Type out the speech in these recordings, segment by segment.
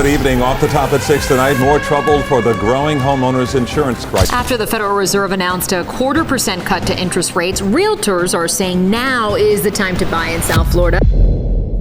Good evening. Off the top at 6 tonight, more trouble for the growing homeowners insurance crisis. After the Federal Reserve announced a 0.25% cut to interest rates, realtors are saying now is the time to buy in South Florida.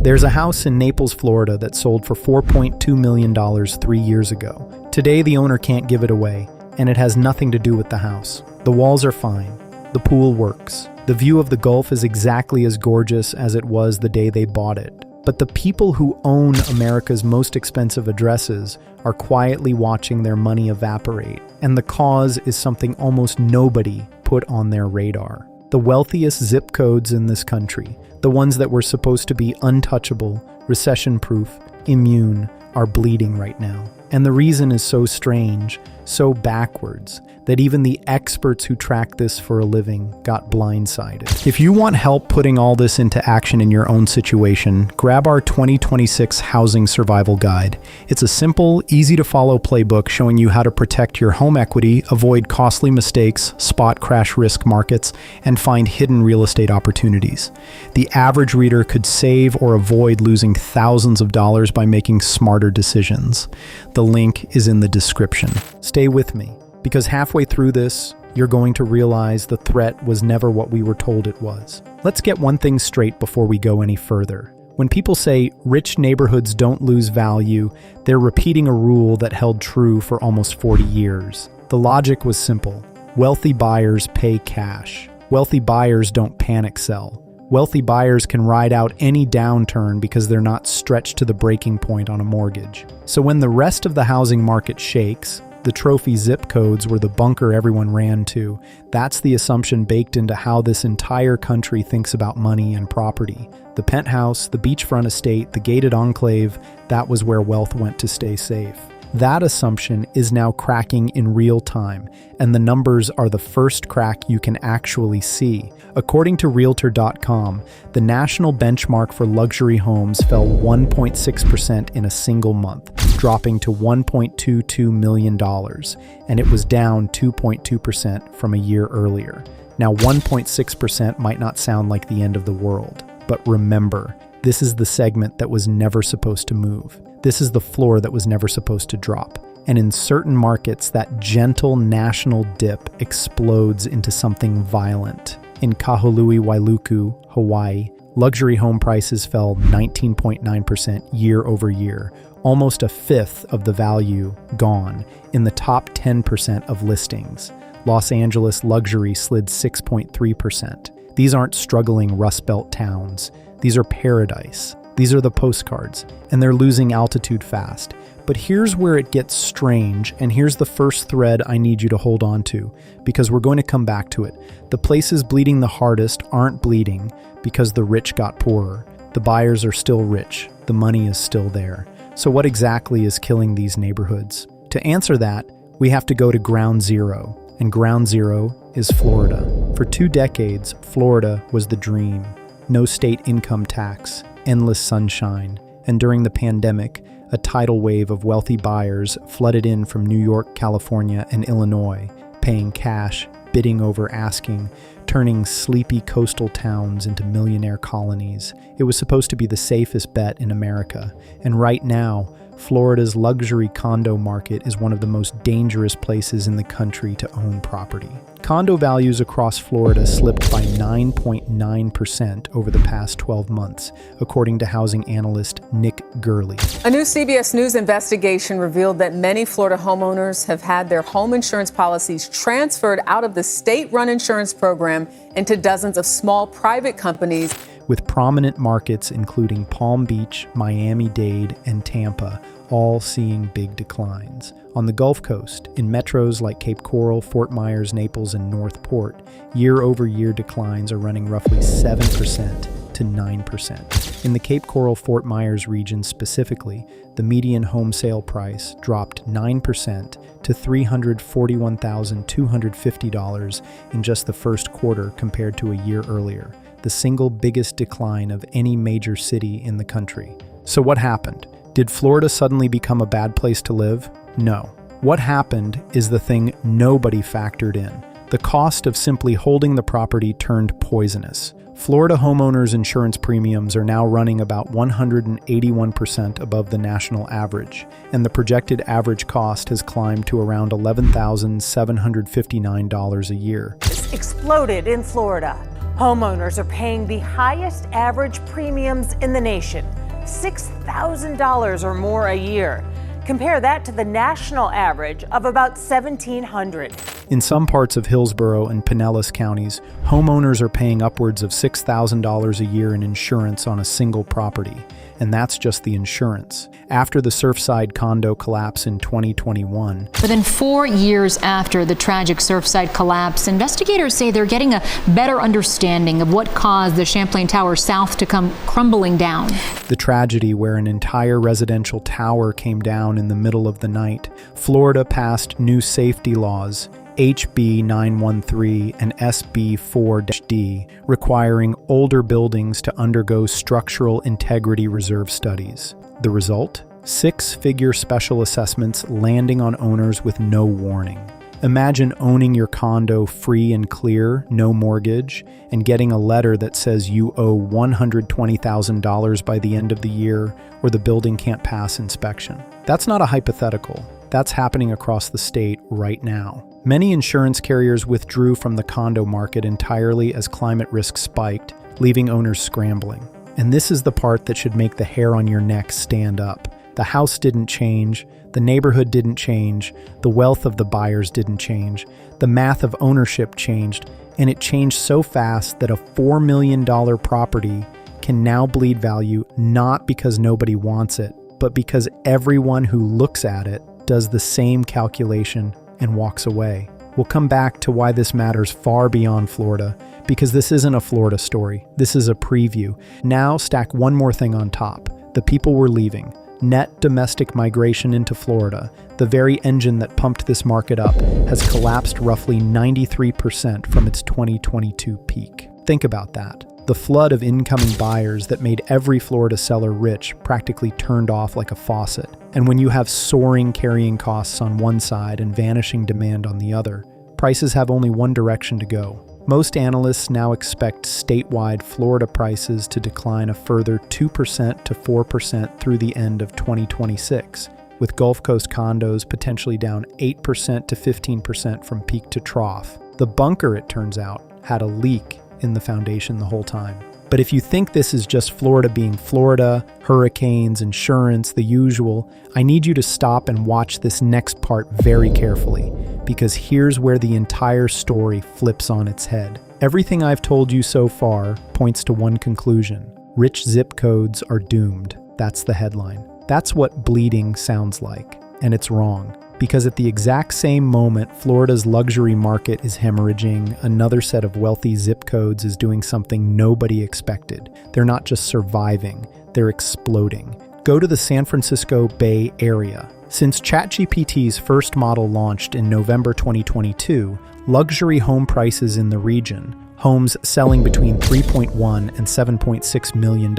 There's a house in Naples, Florida that sold for $4.2 million 3 years ago. Today, the owner can't give it away, and it has nothing to do with the house. The walls are fine. The pool works. The view of the Gulf is exactly as gorgeous as it was the day they bought it. But the people who own America's most expensive addresses are quietly watching their money evaporate, and the cause is something almost nobody put on their radar. The wealthiest zip codes in this country, the ones that were supposed to be untouchable, recession-proof, immune, are bleeding right now. And the reason is so strange, so backwards, that even the experts who track this for a living got blindsided. If you want help putting all this into action in your own situation, grab our 2026 Housing Survival Guide. It's a simple, easy-to-follow playbook showing you how to protect your home equity, avoid costly mistakes, spot crash risk markets, and find hidden real estate opportunities. The average reader could save or avoid losing thousands of dollars by making smarter decisions. The link is in the description. Stay with me, because halfway through this, you're going to realize the threat was never what we were told it was. Let's get one thing straight before we go any further. When people say rich neighborhoods don't lose value, they're repeating a rule that held true for almost 40 years. The logic was simple. Wealthy buyers pay cash. Wealthy buyers don't panic sell. Wealthy buyers can ride out any downturn because they're not stretched to the breaking point on a mortgage. So when the rest of the housing market shakes, the trophy zip codes were the bunker everyone ran to. That's the assumption baked into how this entire country thinks about money and property. The penthouse, the beachfront estate, the gated enclave, that was where wealth went to stay safe. That assumption is now cracking in real time, and the numbers are the first crack you can actually see. According to Realtor.com, the national benchmark for luxury homes fell 1.6% in a single month, dropping to $1.22 million, and it was down 2.2% from a year earlier. Now, 1.6% might not sound like the end of the world, but remember, this is the segment that was never supposed to move. This is the floor that was never supposed to drop. And in certain markets, that gentle national dip explodes into something violent. In Kahului, Wailuku, Hawaii, luxury home prices fell 19.9% year over year, almost a fifth of the value gone in the top 10% of listings. Los Angeles luxury slid 6.3%. These aren't struggling Rust Belt towns. These are paradise. These are the postcards, and they're losing altitude fast. But here's where it gets strange, and here's the first thread I need you to hold on to, because we're going to come back to it. The places bleeding the hardest aren't bleeding because the rich got poorer. The buyers are still rich. The money is still there. So what exactly is killing these neighborhoods? To answer that, we have to go to ground zero, and ground zero is Florida. For 2 decades, Florida was the dream. No state income tax, endless sunshine, and during the pandemic, a tidal wave of wealthy buyers flooded in from New York, California, and Illinois, paying cash, bidding over asking, turning sleepy coastal towns into millionaire colonies. It was supposed to be the safest bet in America, and right now, Florida's luxury condo market is one of the most dangerous places in the country to own property. Condo values across Florida slipped by 9.9% over the past 12 months, according to housing analyst Nick Gurley. A new CBS News investigation revealed that many Florida homeowners have had their home insurance policies transferred out of the state-run insurance program into dozens of small private companies, with prominent markets including Palm Beach, Miami-Dade, and Tampa all seeing big declines. On the Gulf Coast, in metros like Cape Coral, Fort Myers, Naples, and North Port, year-over-year declines are running roughly 7% to 9%. In the Cape Coral, Fort Myers region specifically, the median home sale price dropped 9% to $341,250 in just the first quarter compared to a year earlier, the single biggest decline of any major city in the country. So what happened? Did Florida suddenly become a bad place to live? No. What happened is the thing nobody factored in. The cost of simply holding the property turned poisonous. Florida homeowners insurance premiums are now running about 181% above the national average, and the projected average cost has climbed to around $11,759 a year. It's exploded in Florida. Homeowners are paying the highest average premiums in the nation, $6,000 or more a year. Compare that to the national average of about $1,700. In some parts of Hillsborough and Pinellas counties, homeowners are paying upwards of $6,000 a year in insurance on a single property, and that's just the insurance. After the Surfside condo collapse in 2021, Within 4 years after the tragic Surfside collapse, investigators say they're getting a better understanding of what caused the Champlain Tower South to come crumbling down. the tragedy where an entire residential tower came down in the middle of the night, Florida passed new safety laws, HB 913 and SB 4-D, requiring older buildings to undergo structural integrity reserve studies. The result? 6-figure special assessments landing on owners with no warning. Imagine owning your condo free and clear, no mortgage, and getting a letter that says you owe $120,000 by the end of the year or the building can't pass inspection. That's not a hypothetical. That's happening across the state right now. Many insurance carriers withdrew from the condo market entirely as climate risk spiked, leaving owners scrambling. And this is the part that should make the hair on your neck stand up. The house didn't change, the neighborhood didn't change, the wealth of the buyers didn't change, the math of ownership changed, and it changed so fast that a $4 million property can now bleed value not because nobody wants it, but because everyone who looks at it does the same calculation and walks away. We'll come back to why this matters far beyond Florida, because this isn't a Florida story. This is a preview. Now stack one more thing on top. The people were leaving. Net domestic migration into Florida, the very engine that pumped this market up, has collapsed roughly 93% from its 2022 peak. Think about that. The flood of incoming buyers that made every Florida seller rich practically turned off like a faucet. And when you have soaring carrying costs on one side and vanishing demand on the other, prices have only one direction to go. Most analysts now expect statewide Florida prices to decline a further 2% to 4% through the end of 2026, with Gulf Coast condos potentially down 8% to 15% from peak to trough. The bunker, it turns out, had a leak in the foundation the whole time. But if you think this is just Florida being Florida, hurricanes, insurance, the usual, I need you to stop and watch this next part very carefully, because here's where the entire story flips on its head. Everything I've told you so far points to one conclusion. Rich zip codes are doomed. That's the headline. That's what bleeding sounds like. And it's wrong. Because at the exact same moment Florida's luxury market is hemorrhaging, another set of wealthy zip codes is doing something nobody expected. They're not just surviving, they're exploding. Go to the San Francisco Bay Area. Since ChatGPT's first model launched in November 2022, luxury home prices in the region, homes selling between $3.1 and $7.6 million,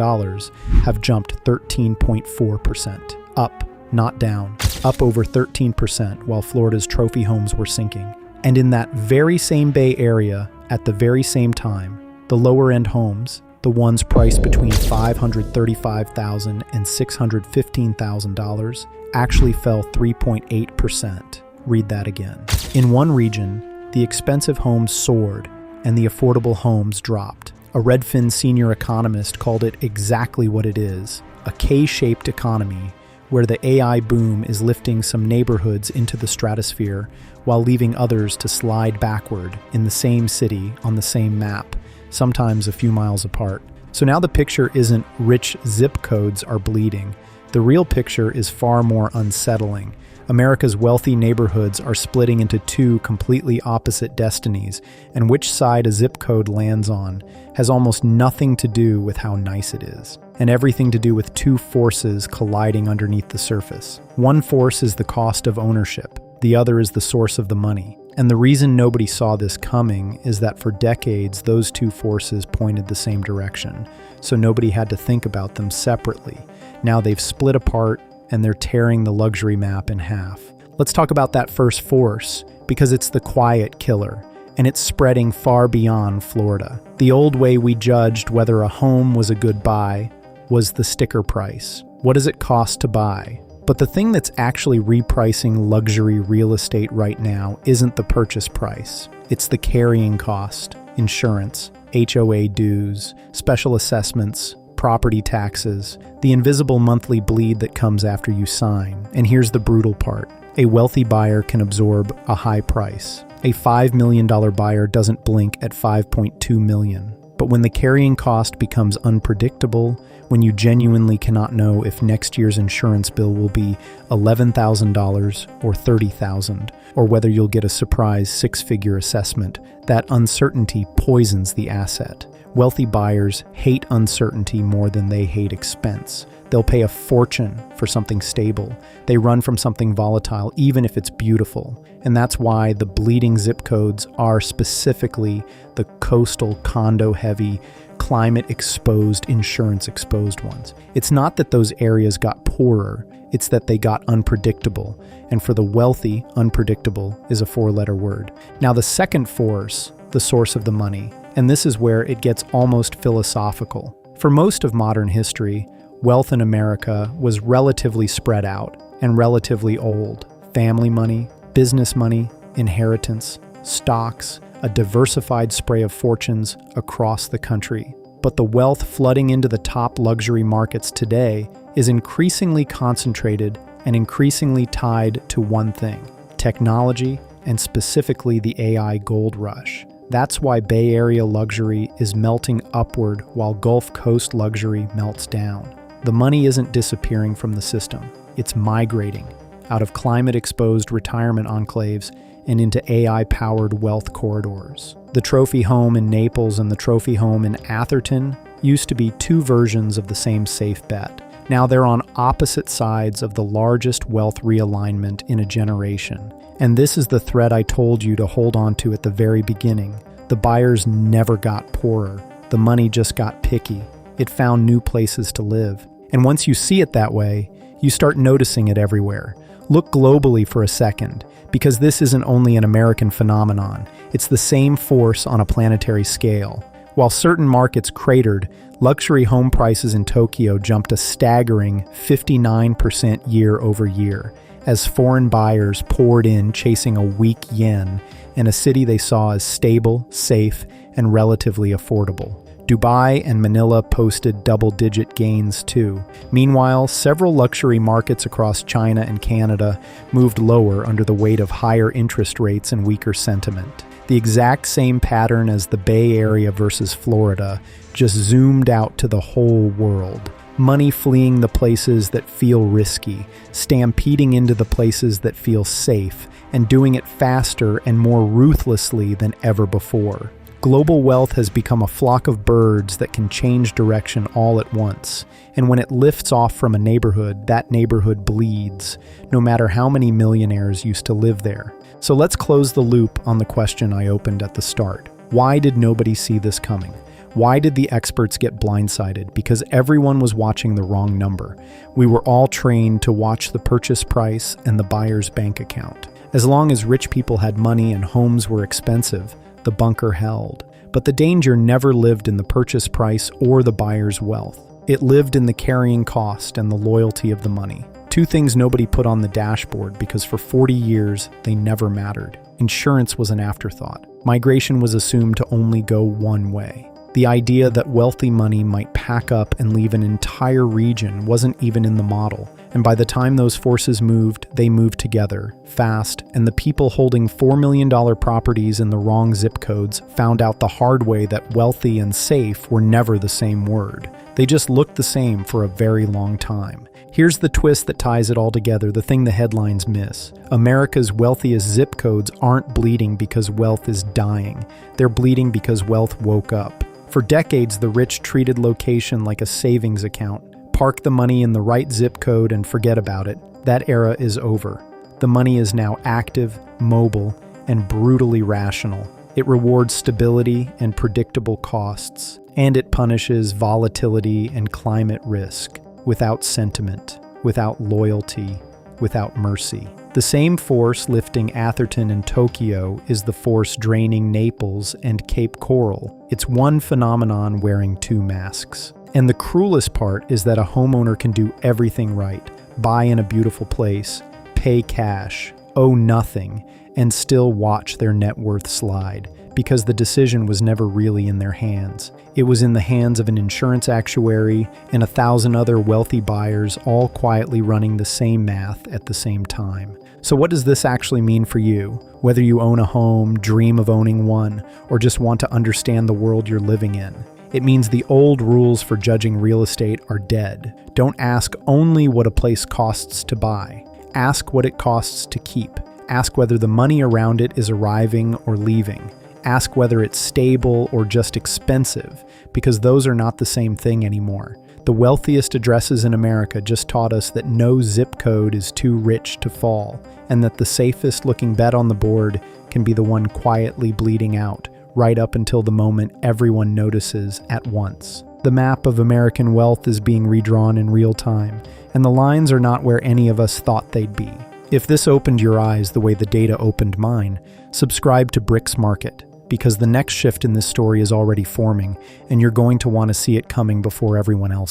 have jumped 13.4%. Up, not down. Up over 13%, while Florida's trophy homes were sinking. And in that very same Bay Area, at the very same time, the lower-end homes, the ones priced between $535,000 and $615,000, actually fell 3.8%. Read that again. In one region, the expensive homes soared and the affordable homes dropped. A Redfin senior economist called it exactly what it is, a K-shaped economy where the AI boom is lifting some neighborhoods into the stratosphere while leaving others to slide backward in the same city on the same map, sometimes a few miles apart. So now the picture isn't rich zip codes are bleeding. The real picture is far more unsettling. America's wealthy neighborhoods are splitting into two completely opposite destinies, and which side a zip code lands on has almost nothing to do with how nice it is, and everything to do with two forces colliding underneath the surface. One force is the cost of ownership, the other is the source of the money. And the reason nobody saw this coming is that for decades, those two forces pointed the same direction, so nobody had to think about them separately. Now they've split apart, and they're tearing the luxury map in half. Let's talk about that first force, because it's the quiet killer, and it's spreading far beyond Florida. The old way we judged whether a home was a good buy was the sticker price. What does it cost to buy? But the thing that's actually repricing luxury real estate right now isn't the purchase price. It's the carrying cost, insurance, HOA dues, special assessments, property taxes, the invisible monthly bleed that comes after you sign. And here's the brutal part. A wealthy buyer can absorb a high price. A $5 million buyer doesn't blink at $5.2 million. But when the carrying cost becomes unpredictable, when you genuinely cannot know if next year's insurance bill will be $11,000 or $30,000, or whether you'll get a surprise six-figure assessment, that uncertainty poisons the asset. Wealthy buyers hate uncertainty more than they hate expense. They'll pay a fortune for something stable. They run from something volatile, even if it's beautiful. And that's why the bleeding zip codes are specifically the coastal, condo-heavy, climate-exposed, insurance-exposed ones. It's not that those areas got poorer, it's that they got unpredictable. And for the wealthy, unpredictable is a four-letter word. Now the second force, the source of the money, and this is where it gets almost philosophical. For most of modern history, wealth in America was relatively spread out and relatively old. Family money, business money, inheritance, stocks, a diversified spray of fortunes across the country. But the wealth flooding into the top luxury markets today is increasingly concentrated and increasingly tied to one thing: technology, and specifically the AI gold rush. That's why Bay Area luxury is melting upward while Gulf Coast luxury melts down. The money isn't disappearing from the system, it's migrating out of climate-exposed retirement enclaves and into AI-powered wealth corridors. The trophy home in Naples and the trophy home in Atherton used to be two versions of the same safe bet. Now they're on opposite sides of the largest wealth realignment in a generation. And this is the thread I told you to hold on to at the very beginning. The buyers never got poorer. The money just got picky. It found new places to live. And once you see it that way, you start noticing it everywhere. Look globally for a second, because this isn't only an American phenomenon. It's the same force on a planetary scale. While certain markets cratered, luxury home prices in Tokyo jumped a staggering 59% year over year, as foreign buyers poured in chasing a weak yen in a city they saw as stable, safe, and relatively affordable. Dubai and Manila posted double-digit gains too. Meanwhile, several luxury markets across China and Canada moved lower under the weight of higher interest rates and weaker sentiment. The exact same pattern as the Bay Area versus Florida, just zoomed out to the whole world. Money fleeing the places that feel risky, stampeding into the places that feel safe, and doing it faster and more ruthlessly than ever before. Global wealth has become a flock of birds that can change direction all at once. And when it lifts off from a neighborhood, that neighborhood bleeds, no matter how many millionaires used to live there. So let's close the loop on the question I opened at the start. Why did nobody see this coming? Why did the experts get blindsided? Because everyone was watching the wrong number. We were all trained to watch the purchase price and the buyer's bank account. As long as rich people had money and homes were expensive, the bunker held. But the danger never lived in the purchase price or the buyer's wealth. It lived in the carrying cost and the loyalty of the money. Two things nobody put on the dashboard because for 40 years, they never mattered. Insurance was an afterthought. Migration was assumed to only go one way. The idea that wealthy money might pack up and leave an entire region wasn't even in the model. And by the time those forces moved, they moved together, fast, and the people holding $4 million properties in the wrong zip codes found out the hard way that wealthy and safe were never the same word. They just looked the same for a very long time. Here's the twist that ties it all together, the thing the headlines miss. America's wealthiest zip codes aren't bleeding because wealth is dying. They're bleeding because wealth woke up. For decades, the rich treated location like a savings account. Park the money in the right zip code and forget about it. That era is over. The money is now active, mobile, and brutally rational. It rewards stability and predictable costs, and it punishes volatility and climate risk without sentiment, without loyalty, without mercy. The same force lifting Atherton and Tokyo is the force draining Naples and Cape Coral. It's one phenomenon wearing two masks. And the cruelest part is that a homeowner can do everything right, buy in a beautiful place, pay cash, owe nothing, and still watch their net worth slide, because the decision was never really in their hands. It was in the hands of an insurance actuary and 1,000 other wealthy buyers, all quietly running the same math at the same time. So what does this actually mean for you? Whether you own a home, dream of owning one, or just want to understand the world you're living in. It means the old rules for judging real estate are dead. Don't ask only what a place costs to buy. Ask what it costs to keep. Ask whether the money around it is arriving or leaving. Ask whether it's stable or just expensive, because those are not the same thing anymore. The wealthiest addresses in America just taught us that no zip code is too rich to fall, and that the safest looking bet on the board can be the one quietly bleeding out, right up until the moment everyone notices at once. The map of American wealth is being redrawn in real time, and the lines are not where any of us thought they'd be. If this opened your eyes the way the data opened mine, subscribe to Bricks Market, because the next shift in this story is already forming, and you're going to want to see it coming before everyone else